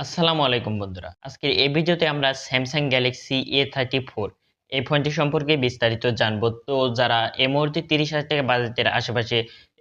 আসসালামু আলাইকুম বন্ধুরা। আজকের এই ভিডিওতে আমরা Samsung Galaxy A34 এই ফোনটি সম্পর্কে বিস্তারিত জানবো। তো যারা এই মুহূর্তে ৩০,০০০ টাকা বাজেটের আশেপাশে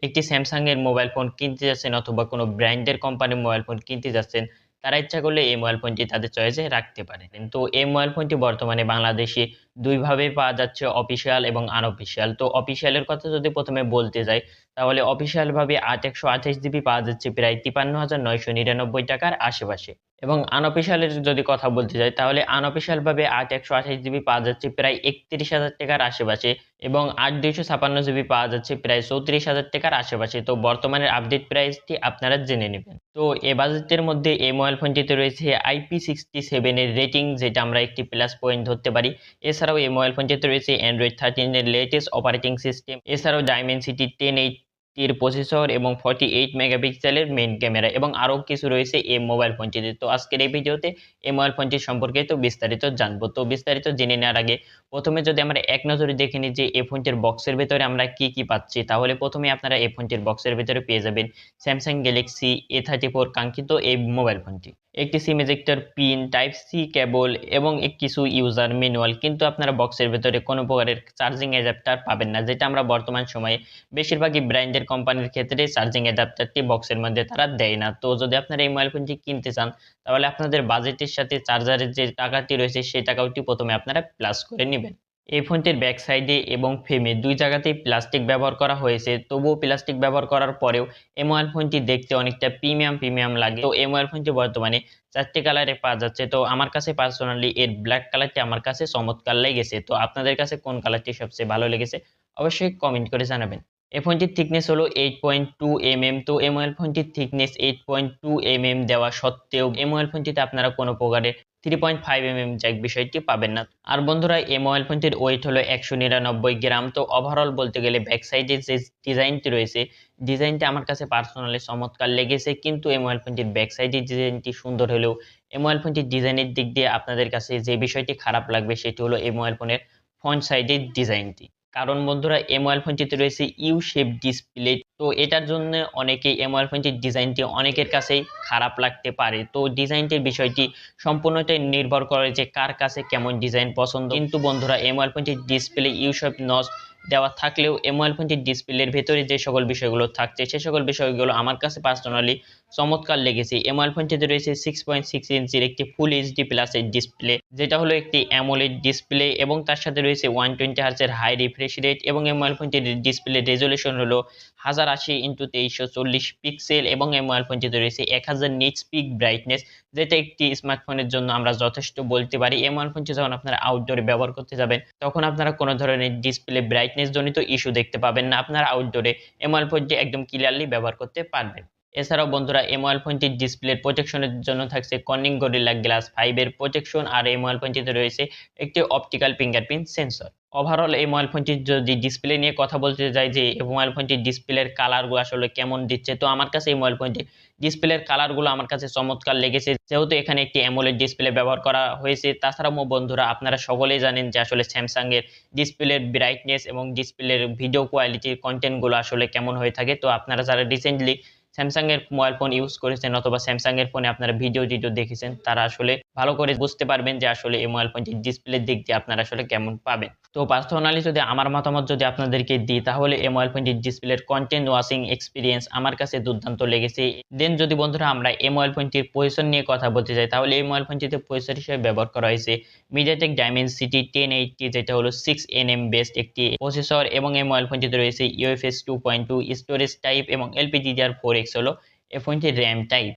একটি Samsung এর মোবাইল ফোন কিনতে যাচ্ছেন অথবা কোনো ব্র্যান্ডের কোম্পানির মোবাইল ফোন কিনতে যাচ্ছেন, তারা ইচ্ছা করলে এই মোবাইল ফোনটি তাদের চয়েসে রাখতে পারেন। তো এই মোবাইল ফোনটি বর্তমানে বাংলাদেশে ২ ভাবে পাওয়া যাচ্ছে, অফিসিয়াল এবং আনঅফিসিয়াল। তো অফিসিয়ালের কথা যদি ১ম এ বলতে যাই, তাহলে অফিসিয়াল ভাবে ৮ ১২৮ জিবি পাওয়া যাচ্ছে প্রায় ৫৩,৯৯৯ টাকার আশেপাশে। এবং আনঅফিসিয়াল এর যদি কথা বলতে যাই, তাহলে আনঅফিসিয়াল ভাবে ৮ ১২৮ জিবি পাওয়া যাচ্ছে প্রায় ৩১,০০০ টাকার আশেপাশে এবং ৮ ২৫৬ জিবি পাওয়া যাচ্ছে প্রায় ৩৪,০০০ টাকার আশেপাশে। তো বর্তমানের আপডেট প্রাইসটি আপনারা জেনে নেবেন। তো এ বাজেটের মধ্যে এই মোবাইল ফোনটিতে রয়েছে IP67 এর রেটিং, যেটা আমরা একটি প্লাস পয়েন্ট ধরতে পারি। এছাড়াও এই মোবাইল ফোনটিতে রয়েছে Android 13 এর লেটেস্ট অপারেটিং সিস্টেম। এছাড়াও Dimensity 1080 এর প্রসেসর এবং 48 মেগাপিক্সেলের মেইন ক্যামেরা এবং আরও কিছু রয়েছে এই মোবাইল ফোনটিতে। তো আজকের এই ভিডিওতে এই মোবাইল ফোনটি সম্পর্কে তো বিস্তারিত জানবো। তো বিস্তারিত জেনে নেওয়ার আগে প্রথমে যদি আমরা এক নজরে দেখে নিই যে এই ফোনটির বক্সের ভেতরে আমরা কি পাচ্ছি, তাহলে প্রথমে আপনারা এই ফোনটির বক্সের ভেতরে পেয়ে যাবেন Samsung Galaxy A34 কাঙ্ক্ষিত এই মোবাইল ফোনটি। একটি SIM ejector pin, type C cable এবং কিছু ইউজার ম্যানুয়াল, কিন্তু আপনারা বক্সের ভেতরে কোনো প্রকারের চার্জিং অ্যাডাপ্টার পাবেন না, যেটা আমরা বর্তমান সময়ে বেশিরভাগই ব্র্যান্ডের কোম্পানির ক্ষেত্রে চার্জিং অ্যাডাপ্টারটি বক্সের মধ্যে তারা দেয় না। তো যদি আপনারা এই মোবাইল ফোনটি কিনতে চান, তাহলে আপনাদের বাজেটের সাথে চার্জারের যে টাকাটি রয়েছে সেই টাকাটি প্রথমে আপনারা প্লাস করে নেবেন। এই ফোনটির ব্যাক সাইডে এবং ফ্রেমে ২ জায়গাতেই প্লাস্টিক ব্যবহার করা হয়েছে। তবুও প্লাস্টিক ব্যবহার করার পরেও এই মোবাইল ফোনটি দেখতে অনেকটা প্রিমিয়াম লাগে। তো এই মোবাইল ফোনটি বর্তমানে ৪টি কালারে পাওয়া যাচ্ছে। তো আমার কাছে পার্সোনালি এর ব্ল্যাক কালারটি আমার কাছে চমৎকার লেগেছে। তো আপনাদের কাছে কোন কালারটি সবচেয়ে ভালো লেগেছে অবশ্যই কমেন্ট করে জানাবেন। এই ফোনটির থিকনেস হলো 8.2 mm। তো এই মোবাইল ফোনটির থিকনেস 8.2 mm দেওয়া সত্ত্বেও এই মোবাইল ফোনটিতে আপনারা কোনো প্রকারের 3.5 mm জ্যাক বিষয়টি পাবেন না। আর বন্ধুরা, এই মোবাইল ফোনটির ওয়েট হলো ১৯৯ গ্রাম। তো ওভারঅল বলতে গেলে ব্যাক সাইডে যে ডিজাইনটি রয়েছে, ডিজাইনটা আমার কাছে পার্সোনালি চমৎকার লেগেছে। কিন্তু এই মোবাইল ফোনটির ব্যাক সাইডের ডিজাইনটি সুন্দর হলেও এই মোবাইল ফোনটির ডিজাইনের দিক দিয়ে আপনাদের কাছে যে বিষয়টি খারাপ লাগবে সেটি হলো এই মোবাইল ফোনের ফ্রন্ট সাইডের ডিজাইনটি। কারণ বন্ধুরা, এই মোবাইল ফোনটিতে রয়েছে ইউ শেপ ডিসপ্লে। তো এটার জন্য অনেকেই এই মোবাইল ফোনটির ডিজাইনটি অনেকের কাছেই খারাপ লাগতে পারে। তো ডিজাইনটির বিষয়টি সম্পূর্ণটাই নির্ভর করে যে কার কাছে কেমন ডিজাইন পছন্দ। কিন্তু বন্ধুরা, এই মোবাইল ফোনটির ডিসপ্লে ইউ শেপ নচ দেওয়া থাকলেও এই মোবাইল ফোনটির ডিসপ্লের ভেতরে যে সকল বিষয়গুলো থাকছে সে সকল বিষয়গুলো আমার কাছে পার্সোনালি চমৎকার লেগেছে। এই মোবাইল ফোনটিতে রয়েছে 6.6 ইঞ্চির একটি ফুল এইচডি প্লাসের ডিসপ্লে, যেটা হলো একটি অ্যামোলেড ডিসপ্লে এবং তার সাথে রয়েছে 120 হার্টজের হাই রিফ্রেশ রেট এবং এই মোবাইল ফোনটির ডিসপ্লে রেজলিউশন হলো 1080x2340 পিক্সেল এবং এই মোবাইল ফোনটিতে রয়েছে 1000 নিটস পিক ব্রাইটনেস, যেটা একটি স্মার্টফোনের জন্য আমরা যথেষ্ট বলতে পারি। এই মোবাইল ফোনটি যখন আপনারা আউটডোরে ব্যবহার করতে যাবেন, তখন আপনারা কোনো ধরনের ডিসপ্লে ব্রাইটনেস জনিত ইস্যু দেখতে পাবেন না। আপনারা আউটডোরে এই মোবাইল ফোনটি একদম ক্লিয়ারলি ব্যবহার করতে পারবেন। এছাড়াও বন্ধুরা, এই মোবাইল ফোনটির ডিসপ্লের প্রোটেকশনের জন্য থাকছে কর্নিং গরিলা গ্লাস 5 এর প্রোটেকশন, আর এই মোবাইল ফোনটিতে রয়েছে একটি অপটিক্যাল ফিঙ্গারপ্রিন্ট সেন্সর। ওভারঅল এই মোবাইল ফোনটির যদি ডিসপ্লে নিয়ে কথা বলতে যাই যে এই মোবাইল ফোনটির ডিসপ্লের কালারগুলো আসলে কেমন দিচ্ছে, তো আমার কাছে এই মোবাইল ফোনটির ডিসপ্লের কালারগুলো আমার কাছে চমৎকার লেগেছে, যেহেতু এখানে একটি অ্যামোলেড ডিসপ্লে ব্যবহার করা হয়েছে। তাছাড়াও বন্ধুরা, আপনারা সকলেই জানেন যে আসলে স্যামসাং এর ডিসপ্লের ব্রাইটনেস এবং ডিসপ্লের ভিডিও কোয়ালিটির কন্টেন্টগুলো আসলে কেমন হয়ে থাকে। তো আপনারা যারা রিসেন্টলি স্যামসাং এর মোবাইল ফোন ইউজ করেছেন অথবা স্যামসাং এর ফোনে আপনারা ভিডিও দেখেছেন, তারা আসলে ভালো করে বুঝতে পারবেন যে আসলে এই মোবাইল ফোনটির ডিসপ্লের দিক দিয়ে আপনারা আসলে কেমন পাবেন। তো পার্সোনালি যদি আমার মতামত যদি আপনাদেরকে দিই, তাহলে এই মোবাইল ফোনটির ডিসপ্লের কন্টেন্ট ওয়াচিং এক্সপিরিয়েন্স আমার কাছে দুর্দান্ত লেগেছে। দেন যদি বন্ধুরা আমরা এই মোবাইল ফোনটির প্রসেসর নিয়ে কথা বলতে চাই, তাহলে এই মোবাইল ফোনটিতে প্রসেসর হিসেবে ব্যবহার করা হয়েছে MediaTek Dimensity 1080, যেটা হলো 6nm বেসড একটি প্রসেসর এবং এই মোবাইল ফোনটিতে রয়েছে UFS 2.2 স্টোরেজ টাইপ এবং LPDDR4X হলো এই ফোনটির র্যাম টাইপ।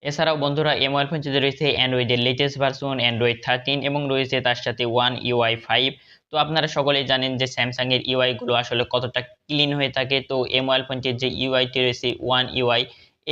এছাড়াও বন্ধুরা, এই মোবাইল ফোনটিতে রয়েছে অ্যান্ড্রয়েডের লেটেস্ট ভার্সন Android 13 এবং রয়েছে তার সাথে One UI 5। তো আপনারা সকলেই জানেন যে স্যামসাং এর ইউআই গুলো আসলে কতটা ক্লিন হয়ে থাকে। তো এই মোবাইল ফোনটির যে ইউআইটি রয়েছে One UI,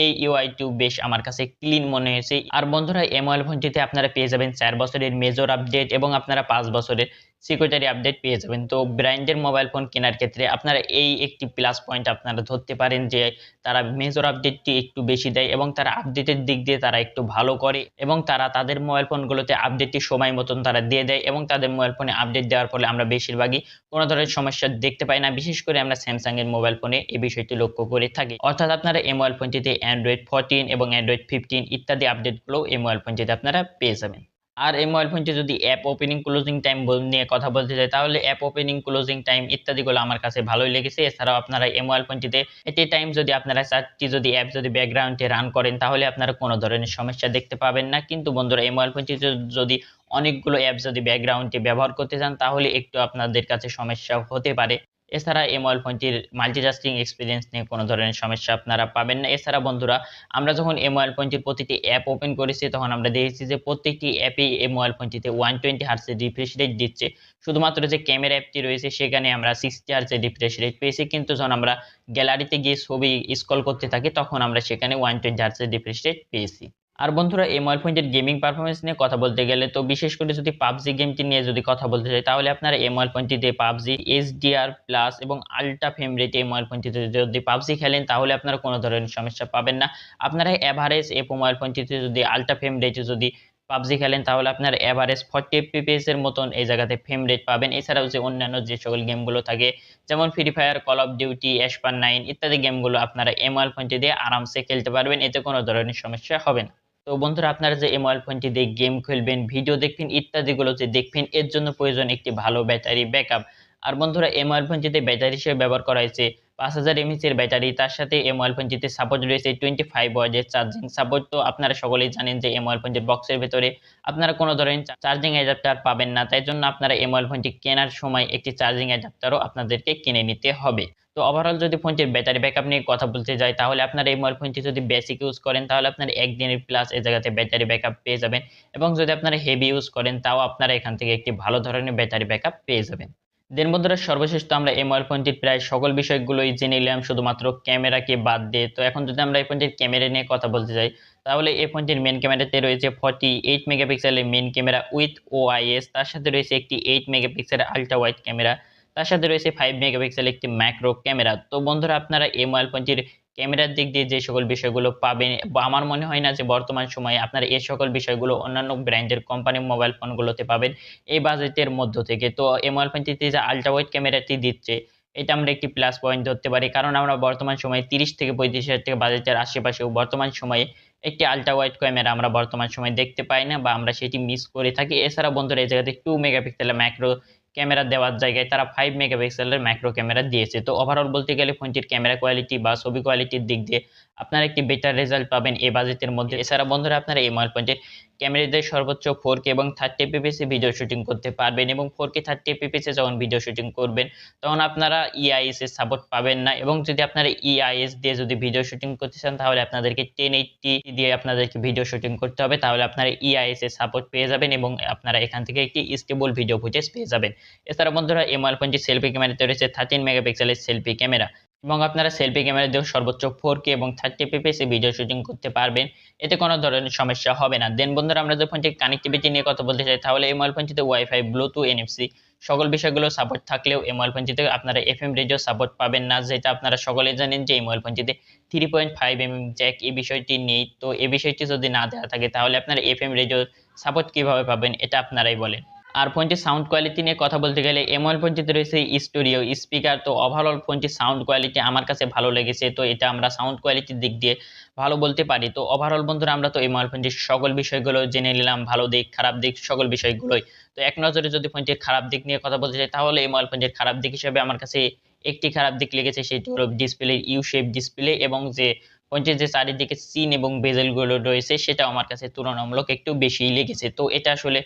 এই ইউআইটি বেশ আমার কাছে ক্লিন মনে হয়েছে। আর বন্ধুরা, এই মোবাইল ফোনটিতে আপনারা পেয়ে যাবেন 4 বছরের মেজর আপডেট এবং আপনারা 5 বছরের সিকিউরিটি আপডেট পেয়ে যাবেন। তো ব্র্যান্ডের মোবাইল ফোন কেনার ক্ষেত্রে আপনারা এই একটি প্লাস পয়েন্ট আপনারা ধরতে পারেন যে তারা মেজর আপডেটটি একটু বেশি দেয় এবং তারা আপডেটের দিক দিয়ে তারা একটু ভালো করে এবং তারা তাদের মোবাইল ফোনগুলোতে আপডেটটি সময় মতন তারা দিয়ে দেয় এবং তাদের মোবাইল ফোনে আপডেট দেওয়ার ফলে আমরা বেশিরভাগই কোনো ধরনের সমস্যা দেখতে পাই না। বিশেষ করে আমরা স্যামসাং এর মোবাইল ফোনে এই বিষয়টি লক্ষ্য করে থাকি। অর্থাৎ আপনারা এই মোবাইল ফোনটিতে অ্যান্ড্রয়েড 14 এবং অ্যান্ড্রয়েড 15 ইত্যাদি আপডেটগুলো এই মোবাইল ফোনটিতে আপনারা পেয়ে যাবেন। আর এই মোবাইল ফোনটি যদি অ্যাপ ওপেনিং ক্লোজিং টাইম নিয়ে কথা বলতে চাই, তাহলে অ্যাপ ওপেনিং ক্লোজিং টাইম ইত্যাদিগুলো আমার কাছে ভালোই লেগেছে। এছাড়াও আপনারা এই মোবাইল ফোনটিতে এট এ টাইম যদি আপনারা 4টি যদি অ্যাপ যদি ব্যাকগ্রাউন্ডে রান করেন তাহলে আপনারা কোনো ধরনের সমস্যা দেখতে পাবেন না। কিন্তু বন্ধুরা এই মোবাইল ফোনটিতে যদি অনেকগুলো অ্যাপ যদি ব্যাকগ্রাউন্ডে ব্যবহার করতে চান তাহলে একটু আপনাদের কাছে সমস্যা হতে পারে। এছাড়া এই মোবাইল ফোনটির মাল্টিটাস্কিং এক্সপিরিয়েন্স নিয়ে কোনো ধরনের সমস্যা আপনারা পাবেন না। এছাড়া বন্ধুরা আমরা যখন এই মোবাইল ফোনটির প্রতিটি অ্যাপ ওপেন করেছি তখন আমরা দেখেছি যে প্রত্যেকটি অ্যাপেই এই মোবাইল ফোনটিতে 120 হার্টজের রিফ্রেশ রেট দিচ্ছে। শুধুমাত্র যে ক্যামেরা অ্যাপটি রয়েছে সেখানে আমরা 60 হার্টজের রিফ্রেশ রেট পেয়েছি, কিন্তু যখন আমরা গ্যালারিতে গিয়ে ছবি স্ক্রল করতে থাকি তখন আমরা সেখানে 120 হার্টজের রিফ্রেশ রেট পেয়েছি। আর বন্ধুরা এই মোবাইল ফোনটির গেমিং পারফরমেন্স নিয়ে কথা বলতে গেলে তো বিশেষ করে যদি পাবজি গেমটি নিয়ে যদি কথা বলতে চাই তাহলে আপনারা এই মোবাইল ফোনটিতে পাবজি এইচডিআর প্লাস এবং আলট্রা ফ্রেম রেটে এই মোবাইল ফোনটিতে যদি পাবজি খেলেন তাহলে আপনারা কোনো ধরনের সমস্যা পাবেন না। আপনারা এভারেজ এই মোবাইল ফোনটিতে যদি আলট্রা ফ্রেম রেটে যদি পাবজি খেলেন তাহলে আপনার এভারেজ 40 এফপিএস এর মতন এই জায়গাতে ফ্রেম রেট পাবেন। এছাড়াও যে অন্যান্য যে সকল গেমগুলো থাকে যেমন Free Fire, Call of Duty, এসপার 9 ইত্যাদি গেমগুলো আপনারা এই মোবাইল ফোনটি দিয়ে আরামসে খেলতে পারবেন, এতে কোনো ধরনের সমস্যা হবে না। তো বন্ধুরা আপনারা যে এই মোবাইল ফোনটি দিয়ে গেম খেলবেন, ভিডিও দেখবেন ইত্যাদিগুলো যে দেখবেন এর জন্য প্রয়োজন একটি ভালো ব্যাটারি ব্যাকআপ। আর বন্ধুরা এই মোবাইল ফোনটিতে ব্যাটারি হিসেবে ব্যবহার করা হয়েছে 5000 এমএএইচ এর ব্যাটারি। তার সাথে এই মোবাইল ফোনটিতে সাপোর্ট রয়েছে 25 ওয়াটের চার্জিং সাপোর্ট। তো আপনারা সকলেই জানেন যে এই মোবাইল ফোনটির বক্সের ভেতরে আপনারা কোনো ধরনের চার্জিং অ্যাডাপ্টার পাবেন না। তাই জন্য আপনারা এই মোবাইল ফোনটি কেনার সময় একটি চার্জিং অ্যাডাপ্টারও আপনাদেরকে কিনে নিতে হবে। তো ওভারঅল যদি ফোনটির ব্যাটারি ব্যাকআপ নিয়ে কথা বলতে যাই তাহলে আপনারা এই মোবাইল ফোনটি যদি বেসিক ইউজ করেন তাহলে আপনার 1 দিনের প্লাস এই জায়গাতে ব্যাটারি ব্যাকআপ পেয়ে যাবেন এবং যদি আপনারা হেভি ইউজ করেন তাও আপনারা এখান থেকে একটি ভালো ধরনের ব্যাটারি ব্যাকআপ পেয়ে যাবেন। দেন বন্ধুরা সর্বশেষ তো আমরা এই মোবাইল ফোনটির প্রায় সকল বিষয়গুলোই জেনে নিলাম শুধুমাত্র ক্যামেরাকে বাদ দিয়ে। তো এখন যদি আমরা এই ফোনটির ক্যামেরা নিয়ে কথা বলতে যাই তাহলে এই ফোনটির মেন ক্যামেরাতে রয়েছে 48 মেগাপিক্সেলের মেন ক্যামেরা উইথ ওআইএস। তার সাথে রয়েছে একটি 8 মেগাপিক্সেলের আলট্রা ওয়াইড ক্যামেরা। তার সাথে রয়েছে 5 মেগাপিক্সেলের একটি ম্যাক্রো ক্যামেরা। তো বন্ধুরা আপনারা এই মোবাইল ফোনটির ক্যামেরার দিক দিয়ে যে সকল বিষয়গুলো পাবেন বা আমার মনে হয় না যে বর্তমান সময়ে আপনারা এই সকল বিষয়গুলো অন্যান্য ব্র্যান্ডের কোম্পানি মোবাইল ফোনগুলোতে পাবেন এই বাজেটের মধ্য থেকে। তো এই মোবাইল ফোনটিতে যে আলট্রা ওয়াইড ক্যামেরাটি দিচ্ছে এটা আমরা একটি প্লাস পয়েন্ট ধরতে পারি, কারণ আমরা বর্তমান সময়ে 30 থেকে 35 হাজার টাকা বাজেটের আশেপাশেও বর্তমান সময়ে একটি আলট্রা ওয়াইড ক্যামেরা আমরা বর্তমান সময়ে দেখতে পাই না বা আমরা সেটি মিস করে থাকি। এছাড়া বন্ধুরা এই জায়গাতে 2 মেগাপিক্সেলের ম্যাক্রো ক্যামেরা দেওয়ার জায়গায় তারা 5 মেগাপিক্সেলের ম্যাক্রো ক্যামেরা দিয়েছে। তো ওভারঅল বলতে গেলে ফোনটির ক্যামেরা কোয়ালিটি বা ছবি কোয়ালিটির দিক দিয়ে আপনারা একটি বেটার রেজাল্ট পাবেন এই বাজেটের মধ্যে। এছাড়া বন্ধুরা আপনারা এই মোবাইল ফোনটির ক্যামেরা দিয়ে সর্বোচ্চ 4K এবং 30 fps এ ভিডিও শুটিং করতে পারবেন এবং 4K 30 fps এ যখন ভিডিও শুটিং করবেন তখন আপনারা ইআইএস এর সাপোর্ট পাবেন না এবং যদি আপনারা ইআইএস দিয়ে যদি ভিডিও শুটিং করতে চান তাহলে আপনাদেরকে 1080 দিয়ে আপনাদেরকে ভিডিও শুটিং করতে হবে, তাহলে আপনারা ইআইএস এর সাপোর্ট পেয়ে যাবেন এবং আপনারা এখান থেকে একটি স্টেবল ভিডিও ফুটেজ পেয়ে যাবেন। এছাড়া বন্ধুরা এই মোবাইল ফোনটি সেলফি ক্যামেরাতে রয়েছে 13 মেগাপিক্সেলের সেলফি ক্যামেরা এবং আপনারা সেলফি ক্যামেরা দিয়েও সর্বোচ্চ 4K এবং 30 fps এ ভিডিও শুটিং করতে পারবেন, এতে কোনো ধরনের সমস্যা হবে না। দেন বন্ধুরা আমরা যে ফোনটির কানেক্টিভিটি নিয়ে কথা বলতে চাই তাহলে এই মোবাইল ফোনটিতে ওয়াইফাই, ব্লুটুথ, এনএফসি সকল বিষয়গুলো সাপোর্ট থাকলেও এই মোবাইল ফোনটিতে আপনারা এফএম রেডিও সাপোর্ট পাবেন না, যেটা আপনারা সকলেই জানেন যে এই মোবাইল ফোনটিতে 3.5 জ্যাক এই বিষয়টি নেই। তো এই বিষয়টি যদি না দেওয়া থাকে তাহলে আপনারা এফএম রেডিও সাপোর্ট কিভাবে পাবেন এটা আপনারাই বলেন। আর ফোনটির সাউন্ড কোয়ালিটি নিয়ে কথা বলতে গেলে এই মোবাইল ফোনটিতে রয়েছে স্টুডিও স্পিকার। তো ওভারঅল ফোনটির সাউন্ড কোয়ালিটি আমার কাছে ভালো লেগেছে, তো এটা আমরা সাউন্ড কোয়ালিটির দিক দিয়ে ভালো বলতে পারি। তো ওভারঅল বন্ধুরা আমরা তো এই মোবাইল ফোনটির সকল বিষয়গুলো জেনে নিলাম, ভালো দিক খারাপ দিক সকল বিষয়গুলোই। তো এক নজরে যদি ফোনটির খারাপ দিক নিয়ে কথা বলতে চাই তাহলে এই মোবাইল ফোনটির খারাপ দিক হিসেবে আমার কাছে একটি খারাপ দিক লেগেছে, সেটি হলো ডিসপ্লের ইউ শেপ ডিসপ্লে এবং যে ফোনটির যে চারিদিকে সিন এবং বেজেলগুলো রয়েছে সেটাও আমার কাছে তুলনামূলক একটু বেশিই লেগেছে। তো এটা আসলে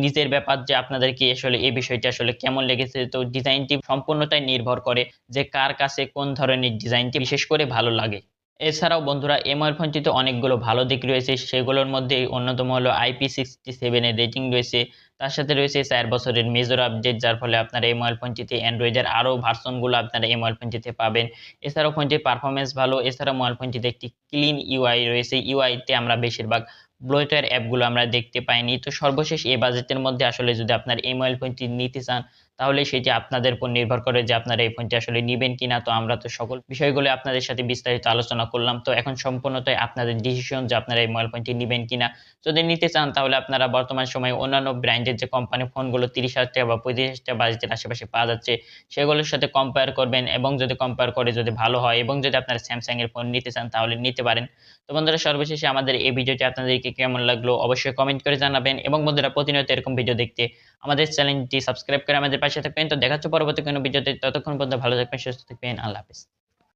নিজের ব্যাপার যে আপনাদেরকে আসলে এই বিষয়টি আসলে কেমন লেগেছে। তো ডিজাইনটি সম্পূর্ণটাই নির্ভর করে যে কার কাছে কোন ধরনের ডিজাইনটি বিশেষ করে ভালো লাগে। এছাড়াও বন্ধুরা এই মোবাইল ফোনটিতে অনেকগুলো ভালো দিক রয়েছে, সেগুলোর মধ্যে অন্যতম হলো IP67 এর রেটিং রয়েছে। তার সাথে রয়েছে 4 বছরের মেজর আপডেট, যার ফলে আপনারা এই মোবাইল ফোনটিতে অ্যান্ড্রয়েডের আরও ভার্সনগুলো আপনারা এই মোবাইল ফোনটিতে পাবেন। এছাড়াও ফোনটির পারফরমেন্স ভালো। এছাড়াও মোবাইল ফোনটিতে একটি ক্লিন ইউআই রয়েছে, ইউআইতে আমরা বেশিরভাগ ব্লোটওয়্যার অ্যাপগুলো আমরা দেখতে পাইনি। তো সর্বশেষ এই বাজেটের মধ্যে আসলে যদি আপনার এই মোবাইল ফোনটি নিতে চান, তাহলে সেটি আপনাদের উপর নির্ভর করে যে আপনারা এই ফোনটি আসলে নিবেন কিনা। তো আমরা তো সকল বিষয়গুলো আপনাদের সাথে বিস্তারিত আলোচনা করলাম। তো এখন সম্পূর্ণটাই আপনাদের ডিসিশন যে আপনারা এই মোবাইল ফোনটি নিবেন কিনা। যদি নিতে চান তাহলে আপনারা বর্তমান সময়ে অন্যান্য ব্র্যান্ডের যে কোম্পানি ফোনগুলো ৳৩০,০০০ বা ৳৩৫,০০০ বাজেটের আশেপাশে পাওয়া যাচ্ছে, সেগুলোর সাথে কম্পেয়ার করবেন এবং যদি কম্পেয়ার করে যদি ভালো হয় এবং যদি আপনারা Samsung এর ফোন নিতে চান তাহলে নিতে পারেন। তো বন্ধুরা, সর্বশেষে আমাদের এই ভিডিওটি আপনাদেরকে কেমন লাগলো অবশ্যই কমেন্ট করে জানাবেন এবং বন্ধুরা, প্রতিনিয়ত এরকম ভিডিও দেখতে আমাদের চ্যানেলটি সাবস্ক্রাইব করে আমাদের পাশে থাকবেন। তো দেখা হচ্ছে পরবর্তী কোনো ভিডিওতে। ততক্ষণ পর্যন্ত ভালো থাকবেন, সুস্থ থাকবেন। আল্লাহ হাফেজ।